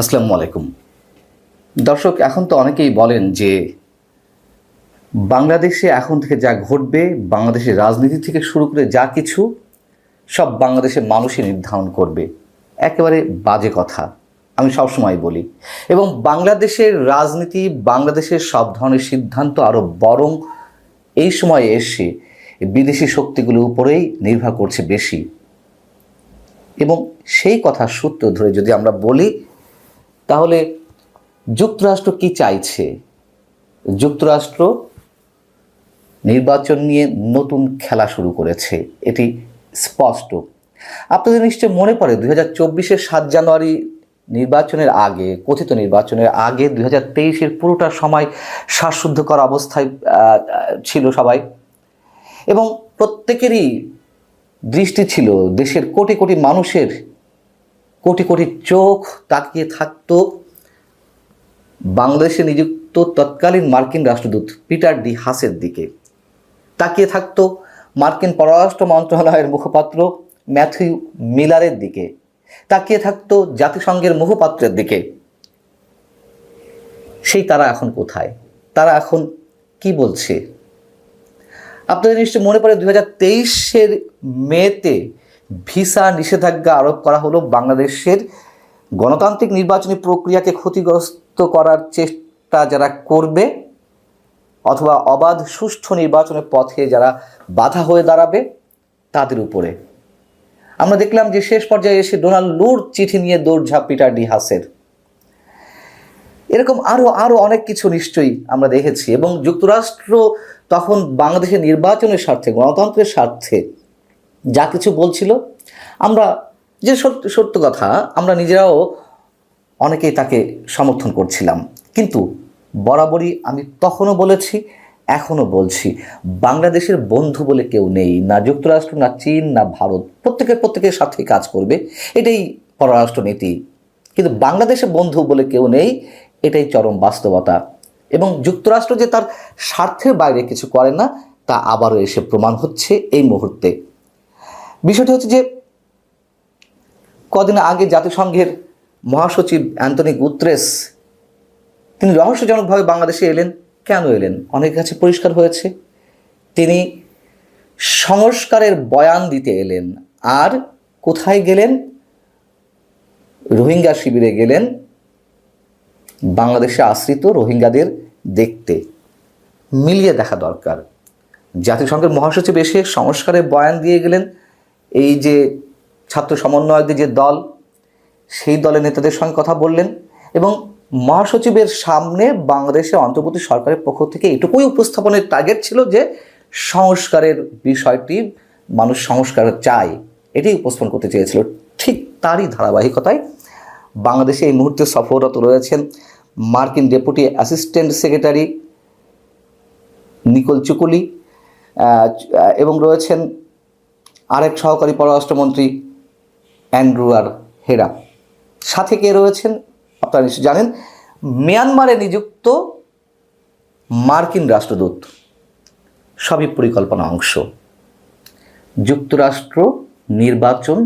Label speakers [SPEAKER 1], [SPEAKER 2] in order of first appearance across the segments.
[SPEAKER 1] আসসালামু আলাইকুম দর্শক। এখন তো অনেকেই বলেন যে বাংলাদেশে এখন থেকে যা ঘটবে, বাংলাদেশের রাজনীতি থেকে শুরু করে যা কিছু সব বাংলাদেশের মানুষই নির্ধারণ করবে। একেবারে বাজে কথা, আমি সবসময় বলি। এবং বাংলাদেশের রাজনীতি, বাংলাদেশের সব ধরনের সিদ্ধান্ত আরও বরং এই সময়ে এসে বিদেশি শক্তিগুলোর উপরেই নির্ভর করছে বেশি। এবং সেই কথার সূত্র ধরে যদি আমরা বলি, তাহলে যুক্তরাষ্ট্র কি চাইছে? যুক্তরাষ্ট্র নির্বাচন নিয়ে নতুন খেলা শুরু করেছে, এটি স্পষ্ট। আপনাদের নিশ্চয় মনে পড়ে 2024-এর 7 জানুয়ারি নির্বাচনের আগে, কথিত নির্বাচনের আগে 2023-এর পুরোটা সময় শ্বাসরুদ্ধকর অবস্থায় ছিল সবাই, এবং প্রত্যেকেরই দৃষ্টি ছিল, দেশের কোটি কোটি মানুষের কোটি কোটি চোখ তাকিয়ে থাকতো বাংলাদেশে নিযুক্ত তৎকালীন মার্কিন রাষ্ট্রদূত পিটার ডি হাসের দিকে, তাকিয়ে থাকতো মার্কিন পররাষ্ট্র মন্ত্রণালয়ের মুখপাত্র ম্যাথিউ মিলারের দিকে, তাকিয়ে থাকতো জাতিসংঘের মুখপাত্রের দিকে। সেই তারা এখন কোথায়? তারা এখন কি বলছে? আপনাদের নিশ্চয়ই মনে পড়ে 2023-এর মেতে ভিসা নিষেধাজ্ঞা আরোপ করা হলো বাংলাদেশের গণতান্ত্রিক নির্বাচনী প্রক্রিয়াকে ক্ষতিগ্রস্ত করার চেষ্টা যারা করবে, অথবা অবাধ সুষ্ঠু নির্বাচনের পথে যারা বাধা হয়ে দাঁড়াবে তাদের উপরে। আমরা দেখলাম যে শেষ পর্যায়ে এসে ডোনাল্ড লুর চিঠি নিয়ে দৌড়ঝাঁপ পিটার ডি হাসের। এরকম আরও অনেক কিছু নিশ্চয়ই আমরা দেখেছি। এবং যুক্তরাষ্ট্র তখন বাংলাদেশের নির্বাচনের স্বার্থে, গণতন্ত্রের স্বার্থে যা কিছু বলছিল, আমরা যে সত্য কথা, আমরা নিজেরাও অনেকেই তাকে সমর্থন করছিলাম। কিন্তু বরাবরই আমি তখনও বলেছি, এখনও বলছি, বাংলাদেশের বন্ধু বলে কেউ নেই, না যুক্তরাষ্ট্র, না চীন, না ভারত। প্রত্যেকের সাথেই কাজ করবে, এটাই পররাষ্ট্র নীতি। কিন্তু বাংলাদেশে বন্ধু বলে কেউ নেই, এটাই চরম বাস্তবতা। এবং যুক্তরাষ্ট্র যে তার স্বার্থের বাইরে কিছু করে না, তা আবারও এসে প্রমাণ হচ্ছে এই মুহূর্তে। বিষয়টি হচ্ছে যে কদিন আগে জাতিসংঘের মহাসচিব অ্যান্টনি গুতেরেস তিনি রহস্যজনকভাবে বাংলাদেশে এলেন। কেন এলেন? অনেকের কাছে পরিষ্কার হয়েছে, তিনি সংস্কারের বয়ান দিতে এলেন। আর কোথায় গেলেন? রোহিঙ্গা শিবিরে গেলেন, বাংলাদেশে আশ্রিত রোহিঙ্গাদের দেখতে। মিলিয়ে দেখা দরকার। জাতিসংঘের মহাসচিব এসে সংস্কারের বয়ান দিয়ে গেলেন, এই যে ছাত্র সমন্বয়কদের যে দল, সেই দলের নেতাদের সঙ্গে কথা বললেন, এবং মহাসচিবের সামনে বাংলাদেশের অন্তর্বর্তী সরকারের পক্ষ থেকে এটুকুই উপস্থাপনের টার্গেট ছিল যে সংস্কারের বিষয়টি, মানুষ সংস্কার চায়, এটাই উপস্থাপন করতে চেয়েছিল। ঠিক তারই ধারাবাহিকতায় বাংলাদেশে এই মুহূর্তে সফররত রয়েছেন মার্কিন ডেপুটি অ্যাসিস্ট্যান্ট সেক্রেটারি নিকোল চুকুলি, এবং রয়েছেন আরেক সহকারী পররাষ্ট্রমন্ত্রী অ্যান্ড্রু আর হেরা। সাথে কে রয়েছেন আপনারা নিশ্চয় জানেন, মিয়ানমারে নিযুক্ত মার্কিন রাষ্ট্রদূত। সবই পরিকল্পনা অংশ। যুক্তরাষ্ট্র নির্বাচন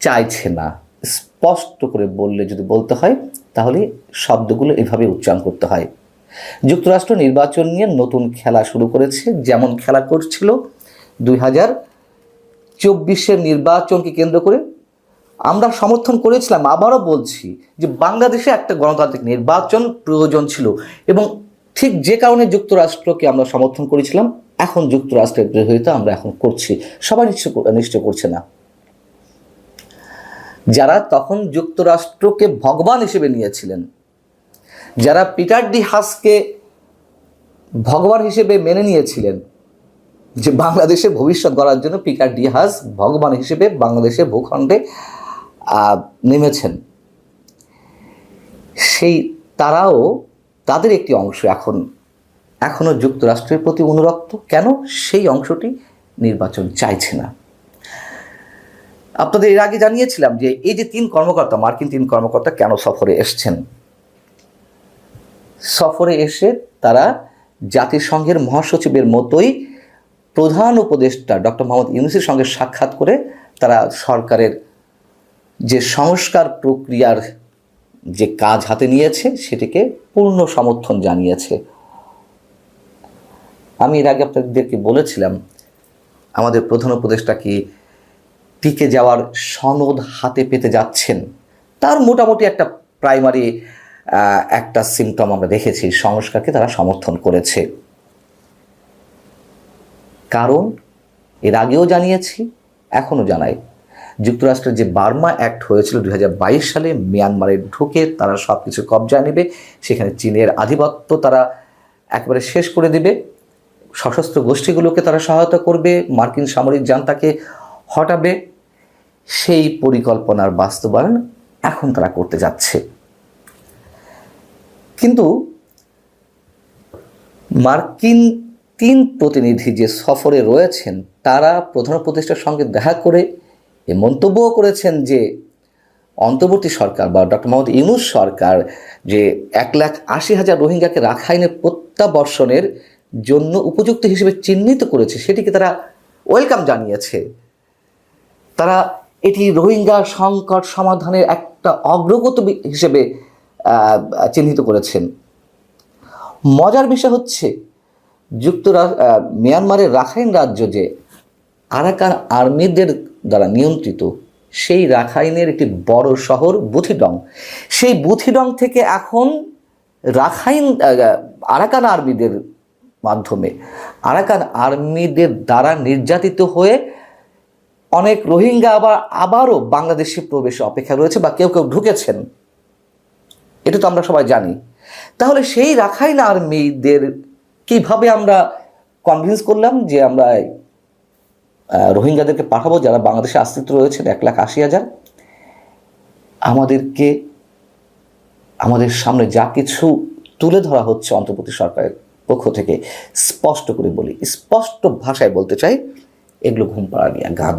[SPEAKER 1] চাইছে না, স্পষ্ট করে বললে যদি বলতে হয় তাহলে শব্দগুলো এভাবে উচ্চারণ করতে হয়। যুক্তরাষ্ট্র নির্বাচন নিয়ে নতুন খেলা শুরু করেছে, যেমন খেলা করছিল 2024-এর নির্বাচনকে কেন্দ্র করে। আমরা সমর্থন করেছিলাম, আবারও বলছি, যে বাংলাদেশে একটা গণতান্ত্রিক নির্বাচন প্রয়োজন ছিল। এবং ঠিক যে কারণে যুক্তরাষ্ট্রকে আমরা সমর্থন করেছিলাম, এখন যুক্তরাষ্ট্রের বিরোধিতা আমরা এখন করছি। সবাই নিশ্চয় করছে না। যারা তখন যুক্তরাষ্ট্রকে ভগবান হিসেবে নিয়েছিলেন, যারা পিটার ডি হাসকে ভগবান হিসেবে মেনে নিয়েছিলেন, যে বাংলাদেশে ভবিষ্যৎ গড়ার জন্য পিটার ডি হাস ভগবান হিসেবে বাংলাদেশের ভূখণ্ডে নেমেছেন, সেই তারাও, তাদের একটি অংশ এখনও যুক্তরাষ্ট্রের প্রতি অনুরক্ত। কেন? সেই অংশটি নির্বাচন চাইছে না। আপনাদের এর আগে জানিয়েছিলাম যে এই যে মার্কিন 3 কর্মকর্তা কেন সফরে এসছেন। সফরে এসে তারা জাতিসংঘের মহাসচিবের মতোই প্রধান উপদেষ্টা ডক্টর মোহাম্মদ ইউনূসের সঙ্গে সাক্ষাৎ করে তারা সরকারের যে সংস্কার প্রক্রিয়ার যে কাজ হাতে নিয়েছে সেটিকে পূর্ণ সমর্থন জানিয়েছে। আমি এর আগে আপনাদেরকে বলেছিলাম আমাদের প্রধান উপদেষ্টা কি টিকে যাওয়ার সনদ হাতে পেতে যাচ্ছেন। তার মোটামুটি একটা প্রাইমারি একটা সিমটম আমরা দেখেছি, সংস্কারকে তারা সমর্থন করেছে। কারণ এর আগেও জানিয়েছি, এখনও জানাই, যুক্তরাষ্ট্রের যে বার্মা অ্যাক্ট হয়েছিল 2022 সালে, মিয়ানমারে ঢুকে তারা সব কিছু কবজায় নেবে, সেখানে চীনের আধিপত্য তারা একেবারে শেষ করে দেবে, সশস্ত্র গোষ্ঠীগুলোকে তারা সহায়তা করবে, মার্কিন সামরিক জান্তাকে হটাবে। সেই পরিকল্পনার বাস্তবায়ন এখন তারা করতে যাচ্ছে। কিন্তু মার্কিন 3 প্রতিনিধি যে সফরে রয়েছেন তারা প্রধান উপদেষ্টার সঙ্গে দেখা করে এ মন্তব্যও করেছেন যে অন্তর্বর্তী সরকার বা ডক্টর মোহাম্মদ ইউনূস সরকার যে 1,80,000 রোহিঙ্গাকে রাখাইনে প্রত্যাবর্ষণের জন্য উপযুক্ত হিসেবে চিহ্নিত করেছে, সেটিকে তারা ওয়েলকাম জানিয়েছে। তারা এটি রোহিঙ্গা সংকট সমাধানের একটা অগ্রগতি হিসেবে চিহ্নিত করেছেন। মজার বিষয় হচ্ছে মিয়ানমারের রাখাইন রাজ্য যে আরাকান আর্মিদের দ্বারা নিয়ন্ত্রিত, সেই রাখাইনের একটি বড় শহর বুথিডং, সেই বুথিডং থেকে এখন রাখাইন আরাকান আর্মিদের মাধ্যমে আরাকান আর্মিদের দ্বারা নির্যাতিত হয়ে অনেক রোহিঙ্গা আবারও বাংলাদেশে প্রবেশে অপেক্ষা রয়েছে বা কেউ কেউ ঢুকেছেন। এটা তো আমরা সবাই জানি। তাহলে সেই রাখাইন আর্মিদের কিভাবে আমরা কনভিন্স করলাম যে আমরা রোহিঙ্গাদেরকে পাঠাবো যারা বাংলাদেশে আশ্রিত রয়েছেন 1,80,000? আমাদের সামনে যা কিছু তুলে ধরা হচ্ছে অন্তর্বর্তী সরকারের পক্ষ থেকে, স্পষ্ট করে বলি, স্পষ্ট ভাষায় বলতে চাই, এগুলো ঘুম পাড়ানিয়া গান।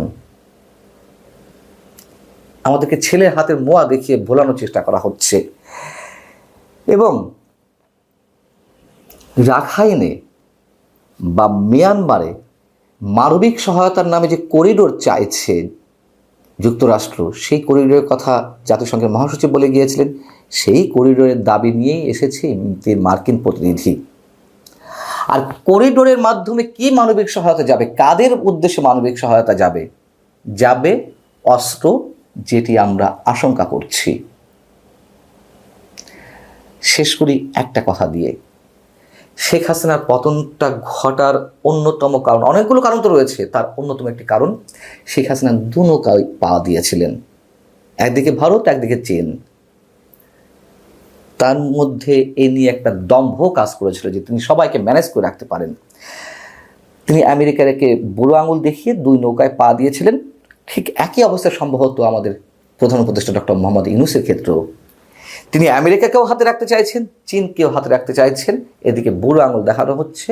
[SPEAKER 1] আমাদেরকে ছেলের হাতের মোয়া দেখিয়ে ভোলানোর চেষ্টা করা হচ্ছে। এবং রাখাইনে বা মিয়ানমারে মানবিক সহায়তার নামে যে করিডোর চাইছে যুক্তরাষ্ট্র, সেই করিডোরের কথা জাতিসংঘের মহাসচিব বলে গিয়েছিলেন। সেই করিডোরের দাবি নিয়েই এসেছে মার্কিন প্রতিনিধি। আর করিডোরের মাধ্যমে কি মানবিক সহায়তা যাবে, কাদের উদ্দেশ্যে মানবিক সহায়তা যাবে? যাবে অস্ত্র, যেটি আমরা আশঙ্কা করছি। শেষ করি একটা কথা দিয়ে। শেখ হাসিনার পতনটা ঘটার অন্যতম কারণ, অনেকগুলো কারণ তো রয়েছে, তার অন্যতম একটি কারণ শেখ হাসিনা 2 নৌকায় পা দিয়েছিলেন, একদিকে ভারত, একদিকে চীন। তার মধ্যে এ নিয়ে একটা দম্ভ কাজ করেছিল যে তিনি সবাইকে ম্যানেজ করে রাখতে পারেন। তিনি আমেরিকাকে বুড়ো আঙুল দেখিয়ে 2 নৌকায় পা দিয়েছিলেন। ঠিক একই অবস্থা সম্ভবত আমাদের প্রধান উপদেষ্টা ডক্টর মোহাম্মদ ইউনূসের ক্ষেত্রেও। তিনি আমেরিকাকেও হাতে রাখতে চাইছেন, চীনকেও হাতে রাখতে চাইছেন, এদিকে বুড়ো আঙুল দেখানো হচ্ছে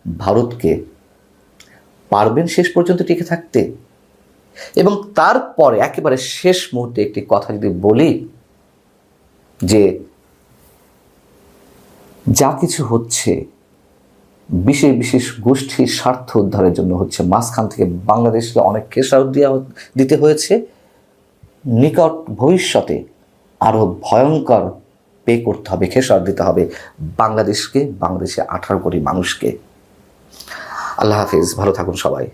[SPEAKER 1] ভারতকে। পারবেন শেষ পর্যন্ত টিকে থাকতে? এবং তারপরে একেবারে শেষ মুহূর্তে একটি কথা যদি বলি, যে যা কিছু হচ্ছে বিশেষ বিশেষ গোষ্ঠীর স্বার্থ উদ্ধারের জন্য হচ্ছে, মাঝখান থেকে বাংলাদেশকে অনেক খেসারত দিতে হয়েছে, নিকট ভবিষ্যতে আরও ভয়ঙ্কর পে করতে হবে, খেসারত দিতে হবে বাংলাদেশকে, বাংলাদেশে 18 কোটি মানুষকে। আল্লাহ হাফিজ, ভালো থাকুন সবাই।